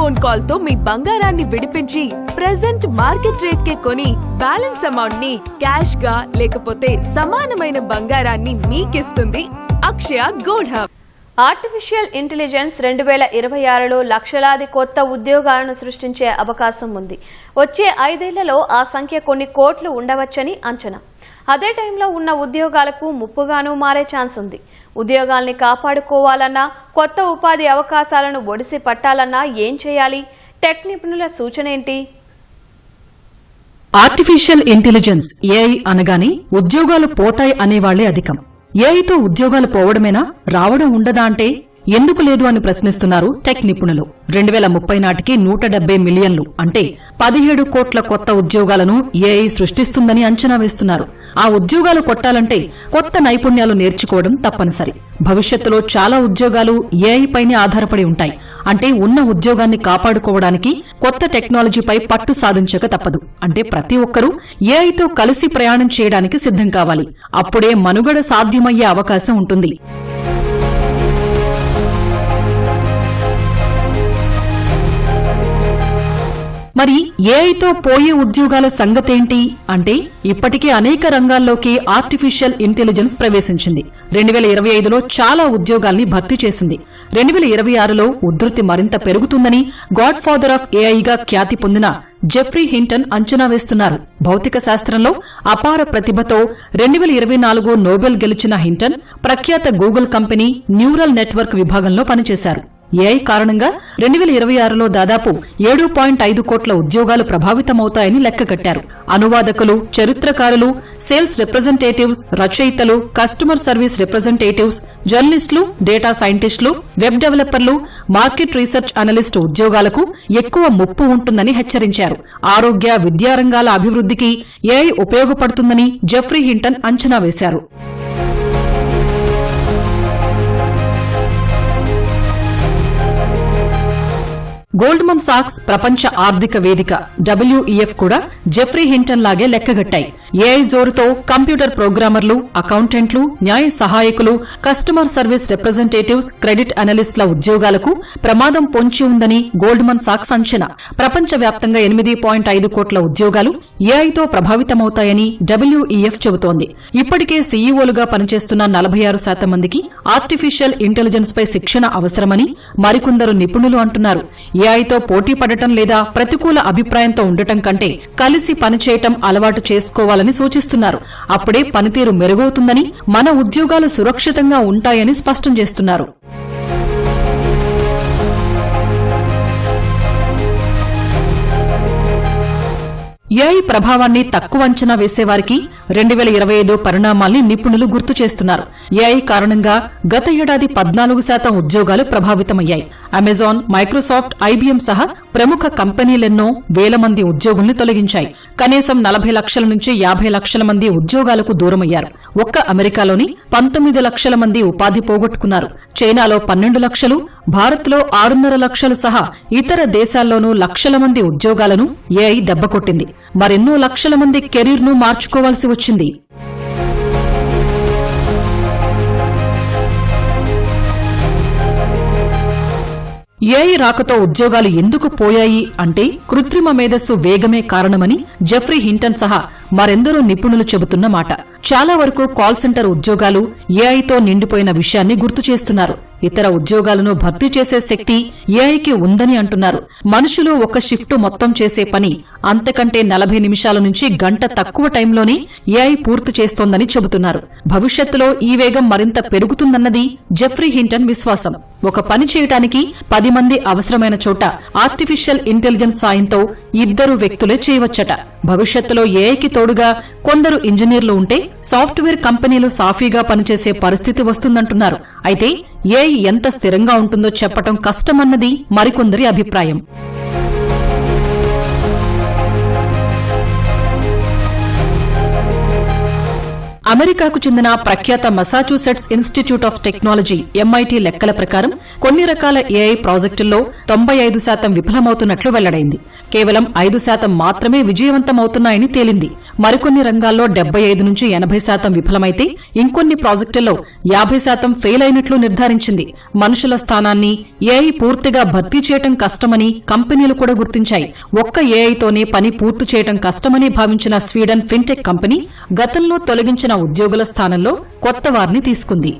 Phone call తో మీ బంగారాన్ని విడిపించి ప్రెజెంట్ మార్కెట్ రేట్ కే కొని బ్యాలెన్స్ అమౌంట్ ని క్యాష్ గా లేకపోతే సమానమైన బంగారాన్ని మీకిస్తుంది అక్షయ గోల్డ్ హబ్. ఆర్టిఫిషియల్ ఇంటెలిజెన్స్ 2026లో లక్షలాది కొత్త ఉద్యోగాలను సృష్టించే అవకాశం ఉంది. వచ్చే 5 ఏళ్లలో ఆ సంఖ్య కొన్ని కోట్లు ఉండవచ్చని అంచనా. అదే టైంలో ఉన్న ఉద్యోగాలకు ముప్పుగాను మారే ఛాన్స్ ఉంది. ఉద్యోగాల్ని కాపాడుకోవాలన్నా, కొత్త ఉపాధి అవకాశాలను ఒడిసి పట్టాలన్నా ఏం చేయాలి? టెక్ నిపుణుల సూచన ఏంటి? ఆర్టిఫిషియల్ ఇంటెలిజెన్స్ ఏఐ అనగానే ఉద్యోగాలు పోతాయి అనేవాళ్లే అధికం. ఏఐతో ఉద్యోగాలు పోవడమేనా, రావడం ఉండదా అంటే ఎందుకు లేదు అని ప్రశ్నిస్తున్నారు టెక్ నిపుణులు. 2030 నాటికి 170 మిలియన్లు అంటే 17 కోట్ల కొత్త ఉద్యోగాలను ఏఐ సృష్టిస్తుందని అంచనా వేస్తున్నారు. ఆ ఉద్యోగాలు కొట్టాలంటే కొత్త నైపుణ్యాలు నేర్చుకోవడం తప్పనిసరి. భవిష్యత్తులో చాలా ఉద్యోగాలు ఏఐ పైనే ఆధారపడి ఉంటాయి. అంటే ఉన్న ఉద్యోగాన్ని కాపాడుకోవడానికి కొత్త టెక్నాలజీపై పట్టు సాధించక తప్పదు. అంటే ప్రతి ఒక్కరూ ఏఐతో కలిసి ప్రయాణం చేయడానికి సిద్ధం కావాలి. అప్పుడే మనుగడ సాధ్యమయ్యే అవకాశం ఉంటుంది. మరి ఏఐతో పోయే ఉద్యోగాల సంగతేంటి అంటే ఇప్పటికే అనేక రంగాల్లోకి ఆర్టిఫిషియల్ ఇంటెలిజెన్స్ ప్రవేశించింది. 2025లో చాలా ఉద్యోగాల్ని భర్తీ చేసింది. 2026లో ఉధృతి మరింత పెరుగుతుందని గాడ్ ఫాదర్ ఆఫ్ ఏఐగా ఖ్యాతి పొందిన జెఫ్రీ హింటన్ అంచనా వేస్తున్నారు. భౌతిక శాస్త్రంలో అపార ప్రతిభతో 2024 నోబెల్ గెలిచిన హింటన్ ప్రఖ్యాత గూగుల్ కంపెనీ న్యూరల్ నెట్వర్క్ విభాగంలో పనిచేశారు. ఏఐ కారణంగా 2026లో దాదాపు 7.5 కోట్ల ఉద్యోగాలు ప్రభావితమవుతాయని లెక్కకట్టారు. అనువాదకులు, చరిత్రకారులు, సేల్స్ రిప్రజెంటేటివ్స్, రచయితలు, కస్టమర్ సర్వీస్ రిప్రజెంటేటివ్స్, జర్నలిస్టులు, డేటా సైంటిస్టులు, వెబ్ డెవలపర్లు, మార్కెట్ రీసెర్చ్ అనలిస్టు ఉద్యోగాలకు ఎక్కువ ముప్పు ఉంటుందని హెచ్చరించారు. ఆరోగ్య, విద్యారంగాల అభివృద్ధికి ఏఐ ఉపయోగపడుతుందని జెఫ్రీ హింటన్ అంచనా వేశారు. గోల్డ్మన్ సాక్స్ ప్రపంచ ఆర్థిక వేదిక WEF కూడా జెఫ్రీ హింటన్ లాగే లెక్కగట్టాయి. ఏఐ జోరుతో కంప్యూటర్ ప్రోగ్రామర్లు, అకౌంటెంట్లు, న్యాయ సహాయకులు, కస్టమర్ సర్వీస్ రిప్రజెంటేటివ్స్, క్రెడిట్ అనలిస్టుల ఉద్యోగాలకు ప్రమాదం పొంచి ఉందని గోల్డ్మన్ సాక్స్ అంచనా. ప్రపంచవ్యాప్తంగా 8.5 కోట్ల ఉద్యోగాలు ఏఐతో ప్రభావితమవుతాయని WEF చెబుతోంది. ఇప్పటికే సీఈఓలుగా పనిచేస్తున్న 46% మందికి ఆర్టిఫిషియల్ ఇంటెలిజెన్స్ పై శిక్షణ అవసరమని మరికొందరు నిపుణులు అంటున్నారు. ఏఐతో పోటీ పడటం లేదా ప్రతికూల అభిప్రాయంతో ఉండటం కంటే కలిసి పనిచేయటం అలవాటు చేసుకోవాలని సూచిస్తున్నారు. అప్పుడే పనితీరు మెరుగవుతుందని, మన ఉద్యోగాలు సురక్షితంగా ఉంటాయని స్పష్టం చేస్తున్నారు. ఏఐ ప్రభావాన్ని తక్కువ అంచనా వేసేవారికి 2025 పరిణామాల్ని నిపుణులు గుర్తు చేస్తున్నారు. ఏఐ కారణంగా గత ఏడాది 14% ఉద్యోగాలు ప్రభావితమయ్యాయి. అమెజాన్, మైక్రోసాఫ్ట్, IBM సహా ప్రముఖ కంపెనీలెన్నో వేల మంది ఉద్యోగుల్ని తొలగించాయి. కనీసం 40 లక్షల నుంచి 50 లక్షల మంది ఉద్యోగాలకు దూరమయ్యారు. ఒక్క అమెరికాలోని 19 లక్షల మంది ఉపాధి పోగొట్టుకున్నారు. చైనాలో 12 లక్షలు, భారత్లో 6.5 లక్షలు సహా ఇతర దేశాల్లోనూ లక్షల మంది ఉద్యోగాలను ఏఐ దెబ్బకొట్టింది. మరెన్నో లక్షల మంది కెరీర్ను మార్చుకోవాల్సి వచ్చింది. ఏఐ రాకతో ఉద్యోగాలు ఎందుకు పోయాయి అంటే కృత్రిమ మేధస్సు వేగమే కారణమని జెఫ్రీ హింటన్ సహా మరెందరో నిపుణులు చెబుతున్న మాట. చాలా వరకు కాల్ సెంటర్ ఉద్యోగాలు ఏఐతో నిండిపోయిన విషయాన్ని గుర్తు చేస్తున్నారు. ఇతర ఉద్యోగాలను భర్తీ చేసే శక్తి ఏఐకి ఉందని అంటున్నారు. మనుషులు ఒక షిఫ్ట్ మొత్తం చేసే పని అంతకంటే 40 నిమిషాల నుంచి గంట తక్కువ టైంలోనే ఏఐ పూర్తి చేస్తోందని చెబుతున్నారు. భవిష్యత్తులో ఈ వేగం మరింత పెరుగుతుందన్నది జెఫ్రీ హింటన్ విశ్వాసం. ఒక పని చేయటానికి 10 మంది అవసరమైన చోట ఆర్టిఫిషియల్ ఇంటెలిజెన్స్ సాయంతో 2 వ్యక్తులే చేయవచ్చట. భవిష్యత్తులో ఏఐకి తోడుగా కొందరు ఇంజనీర్లు ఉంటే సాఫ్ట్వేర్ కంపెనీలు సాఫీగా పనిచేసే పరిస్థితి వస్తుందంటున్నారు. అయితే ఏఐ ఎంత స్థిరంగా ఉంటుందో చెప్పటం కష్టమన్నది మరికొందరి అభిప్రాయం. అమెరికాకు చెందిన ప్రఖ్యాత Massachusetts institute of technology MIT లెక్కల ప్రకారం కొన్ని రకాల AI ప్రాజెక్టుల్లో 95% విఫలమవుతున్నట్లు వెల్లడైంది. కేవలం 5% మాత్రమే విజయవంతమవుతున్నాయని తేలింది. మరికొన్ని రంగాల్లో 75 నుంచి 80% విఫలమైతే ఇంకొన్ని ప్రాజెక్టుల్లో 50% ఫెయిల్ అయినట్లు నిర్ధారించింది. మనుషుల స్థానాన్ని AI పూర్తిగా భర్తీ చేయటం కష్టమని కంపెనీలు కూడా గుర్తించాయి. ఒక్క AIతోనే పని పూర్తి చేయటం కష్టమని భావించిన స్వీడన్ ఫిన్టెక్ కంపెనీ గతంలో తొలగించిన ఉద్యోగుల స్థానంలో కొత్త వారిని తీసుకుంది.